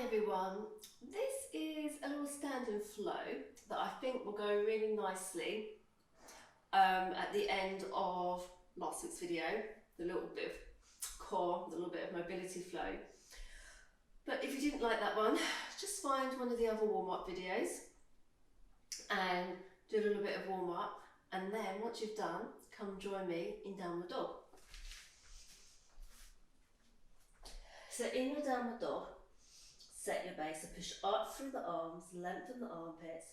everyone, this is a little standing flow that I think will go really nicely at the end of last week's video, the little bit of core, the little bit of mobility flow. But if you didn't like that one, just find one of the other warm-up videos and do a little bit of warm-up, and then once you've done, come join me in downward dog. So in your downward dog, set your base and push up through the arms, lengthen the armpits.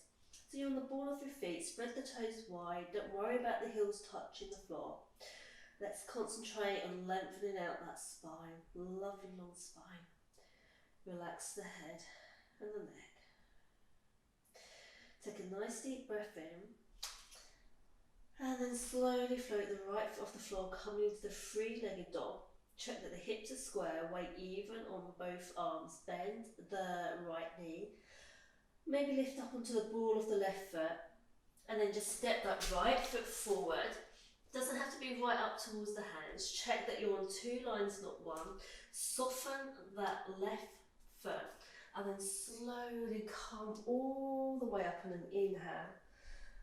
So you're on the ball of your feet, spread the toes wide, don't worry about the heels touching the floor. Let's concentrate on lengthening out that spine, lovely long spine. Relax the head and the neck. Take a nice deep breath in, and then slowly float the right foot off the floor, coming into the three-legged dog. Check that the hips are square, weight even on both arms. Bend the right knee. Maybe lift up onto the ball of the left foot, and then just step that right foot forward. Doesn't have to be right up towards the hands. Check that you're on two lines, not one. Soften that left foot, and then slowly come all the way up on an inhale.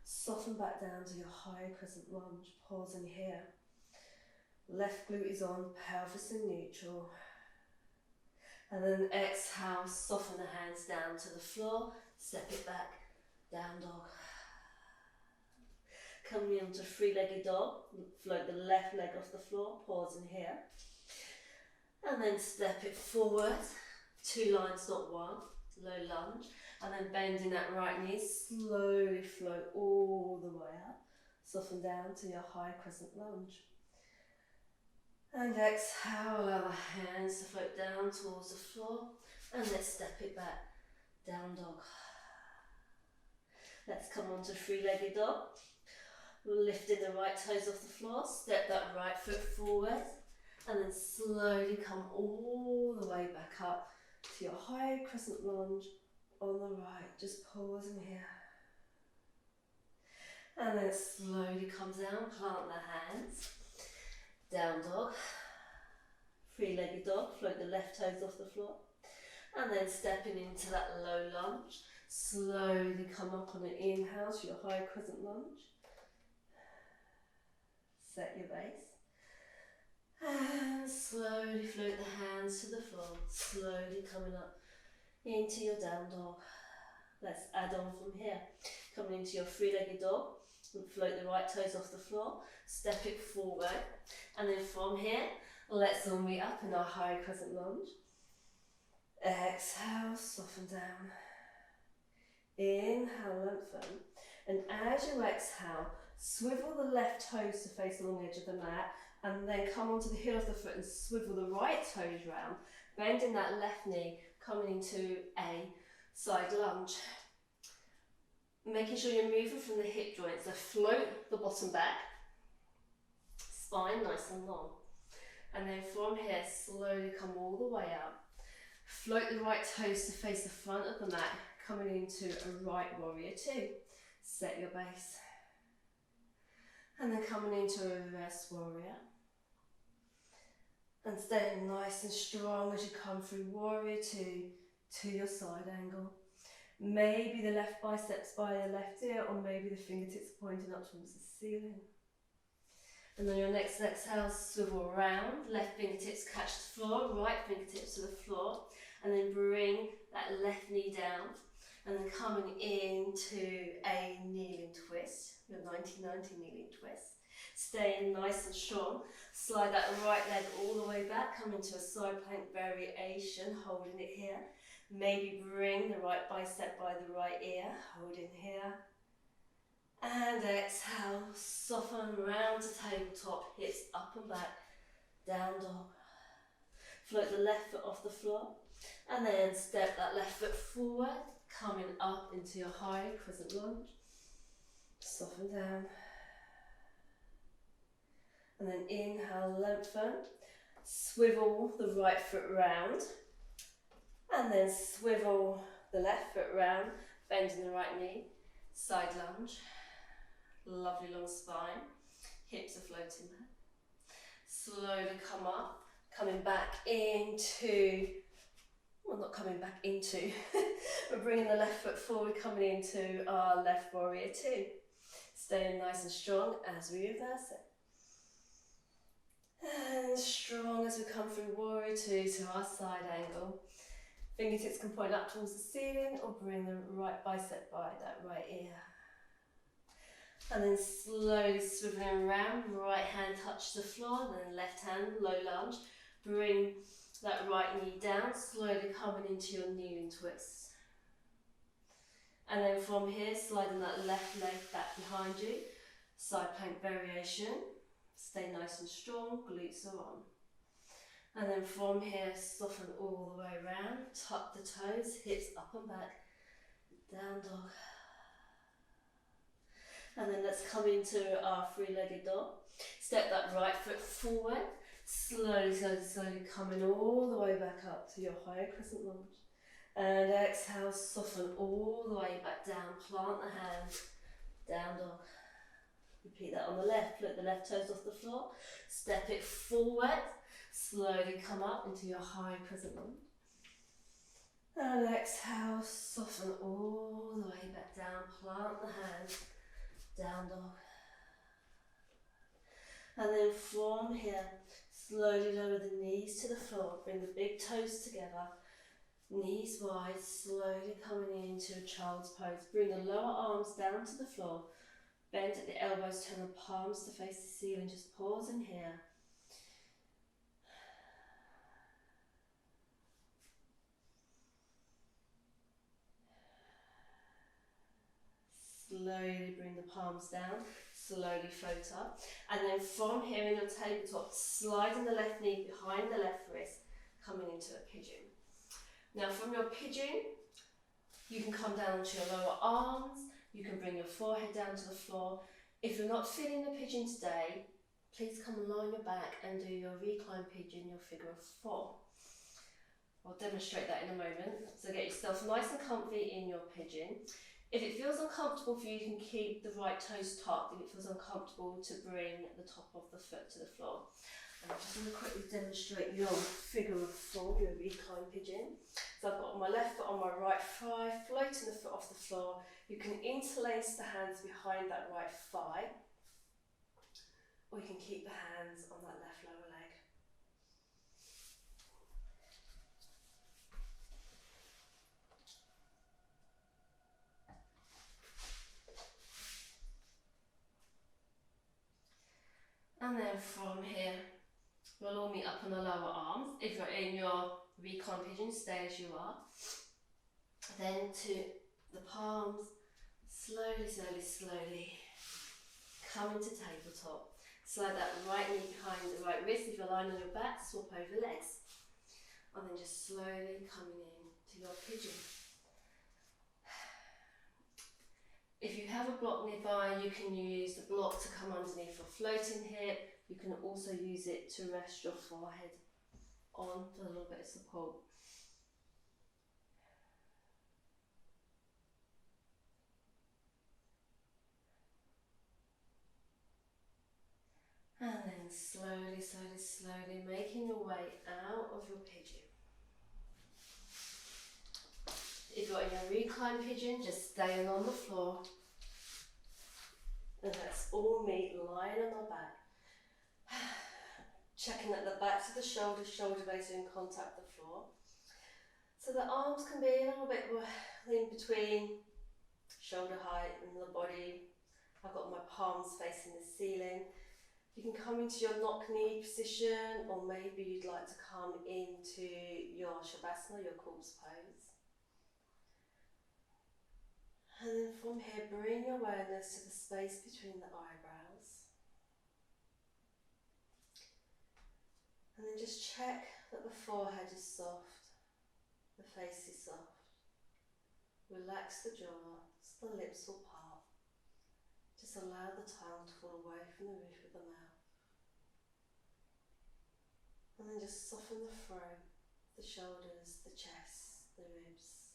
Soften back down to your high crescent lunge. Pausing here. Left glute is on, pelvis in neutral. And then exhale, soften the hands down to the floor, step it back, down dog. Coming into three-legged dog, float the left leg off the floor, pausing here. And then step it forward, two lines, not one, low lunge. And then bending that right knee, slowly float all the way up. Soften down to your high crescent lunge. And exhale, allow the hands to float down towards the floor, and let's step it back, down dog. Let's come on to three-legged dog. Lifting the right toes off the floor, step that right foot forward, and then slowly come all the way back up to your high crescent lunge on the right. Just pausing here. And then slowly come down, plant the hands. Down dog, three-legged dog, float the left toes off the floor, and then stepping into that low lunge. Slowly come up on an inhale to your high crescent lunge. Set your base. And slowly float the hands to the floor, slowly coming up into your down dog. Let's add on from here. Coming into your three-legged dog. Float the right toes off the floor, step it forward, and then from here, let's all meet up in our high crescent lunge. Exhale, soften down. Inhale, lengthen. And as you exhale, swivel the left toes to face along the edge of the mat, and then come onto the heel of the foot and swivel the right toes round, bending that left knee, coming into a side lunge. Making sure you're moving from the hip joints, so float the bottom back, spine nice and long. And then from here, slowly come all the way up. Float the right toes to face the front of the mat, coming into a right warrior two. Set your base. And then coming into a reverse warrior. And staying nice and strong as you come through warrior two to your side angle. Maybe the left biceps by the left ear, or maybe the fingertips pointing up towards the ceiling. And then your next exhale, swivel around, left fingertips catch the floor, right fingertips to the floor, and then bring that left knee down, and then coming into a kneeling twist, your 90-90 kneeling twist. Staying nice and strong, slide that right leg all the way back, come into a side plank variation, holding it here. Maybe bring the right bicep by the right ear, holding here. And exhale, soften round to tabletop, hips up and back, down dog. Float the left foot off the floor, and then step that left foot forward, coming up into your high crescent lunge. Soften down. And then inhale, lengthen. Swivel the right foot round. And then swivel the left foot round, bending the right knee, side lunge, lovely long spine, hips are floating there. Slowly come up, coming back into We're not coming back into, we're bringing the left foot forward, coming into our left warrior two. Staying nice and strong as we reverse it. And strong as we come through warrior two to our side angle. Fingertips can point up towards the ceiling or bring the right bicep by that right ear. And then slowly swiveling around, right hand touch the floor, then left hand, low lunge. Bring that right knee down, slowly coming into your kneeling twist. And then from here, sliding that left leg back behind you, side plank variation. Stay nice and strong, glutes are on. And then from here, soften all the way around, tuck the toes, hips up and back, down dog. And then let's come into our three-legged dog. Step that right foot forward, slowly, slowly, slowly coming all the way back up to your higher crescent lunge. And exhale, soften all the way back down, plant the hands, down dog. Repeat that on the left, flip the left toes off the floor, step it forward, slowly come up into your high crescent lunge. And exhale, soften all the way back down, plant the hands, down dog. And then from here, slowly lower the knees to the floor, bring the big toes together, knees wide, slowly coming into a child's pose. Bring the lower arms down to the floor, bend at the elbows, turn the palms to face the ceiling, just pause in here. Slowly bring the palms down, slowly float up. And then from here in your tabletop, sliding the left knee behind the left wrist, coming into a pigeon. Now from your pigeon, you can come down to your lower arms, you can bring your forehead down to the floor. If you're not feeling the pigeon today, please come and lie on your back and do your recline pigeon, your figure of four. I'll demonstrate that in a moment. So get yourself nice and comfy in your pigeon. If it feels uncomfortable for you, you can keep the right toes tucked. If it feels uncomfortable, to bring the top of the foot to the floor. And I'm just going to quickly demonstrate your figure of four, your recline pigeon. So I've got my left foot on my right thigh, floating the foot off the floor. You can interlace the hands behind that right thigh, or you can keep the hands on that left lower leg. And then from here, we'll all meet up on the lower arms. If you're in your recline pigeon, stay as you are. Then to the palms, slowly, slowly, slowly come into tabletop. Slide that right knee behind the right wrist. If you're lying on your back, swap over legs. And then just slowly coming in to your pigeon. If you have a block nearby, you can use the block to come underneath your floating hip. You can also use it to rest your forehead on for a little bit of support. And then slowly, slowly, slowly making your way out of your pigeon. If you're in a recline pigeon, just staying on the floor. And let's all meet lying on our back. Checking that the backs of the shoulders, shoulder blades are in contact with the floor. So the arms can be a little bit in between shoulder height and the body. I've got my palms facing the ceiling. You can come into your knock knee position, or maybe you'd like to come into your Shavasana, your corpse pose. And then from here, bring your awareness to the space between the eyebrows. And then just check that the forehead is soft, the face is soft. Relax the jaw, so the lips will part. Just allow the tongue to fall away from the roof of the mouth. And then just soften the throat, the shoulders, the chest, the ribs.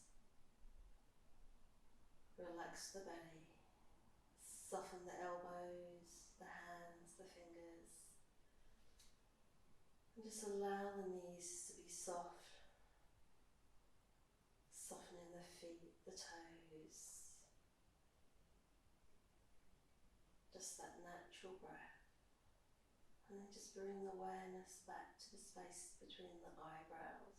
Relax the belly, soften the elbows, the hands, the fingers. And just allow the knees to be soft. feet, the toes. Just that natural breath. And then just bring the awareness back to the space between the eyebrows.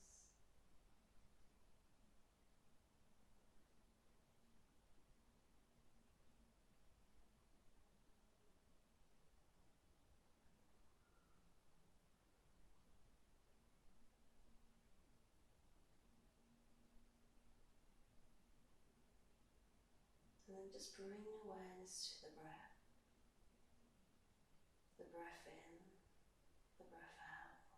And then just bring awareness to the breath. The breath in, the breath out.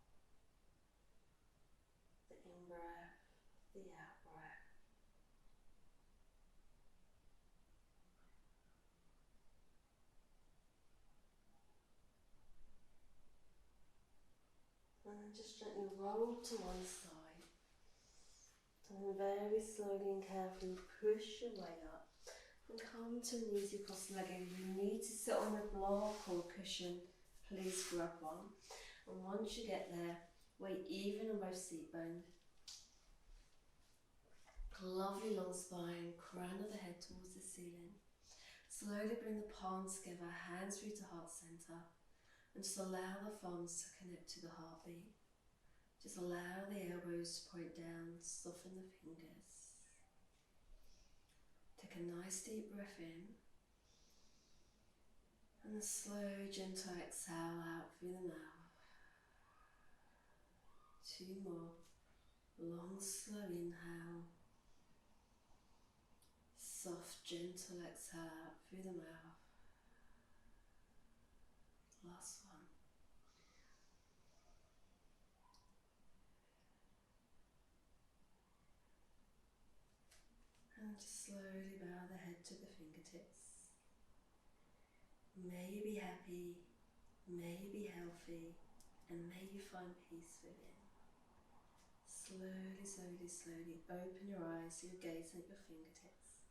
The in-breath, the out-breath. And then just gently roll to one side. And then very slowly and carefully push your way up. And come to an easy cross-leg. If you need to sit on a block or cushion, please grab one. And once you get there, weight even on both seat bones. Lovely long spine, crown of the head towards the ceiling. Slowly bring the palms together, hands through to heart center. And just allow the thumbs to connect to the heartbeat. Just allow the elbows to point down, soften the fingers. Take a nice deep breath in. And a slow, gentle exhale out through the mouth. 2 more. Long, slow inhale. Soft, gentle exhale out through the mouth. Last one. And just slowly bow the head to the fingertips. May you be happy, may you be healthy, and may you find peace within. Slowly, slowly, slowly open your eyes, so you're gazing at your fingertips.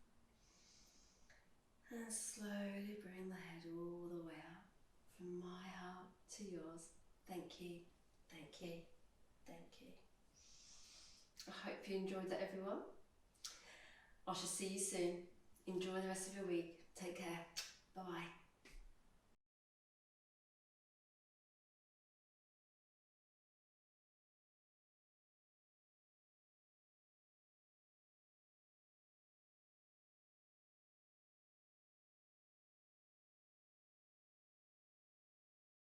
And slowly bring the head all the way up, from my heart to yours. Thank you, thank you, thank you. I hope you enjoyed that, everyone. I shall see you soon. Enjoy the rest of your week. Take care. Bye-bye.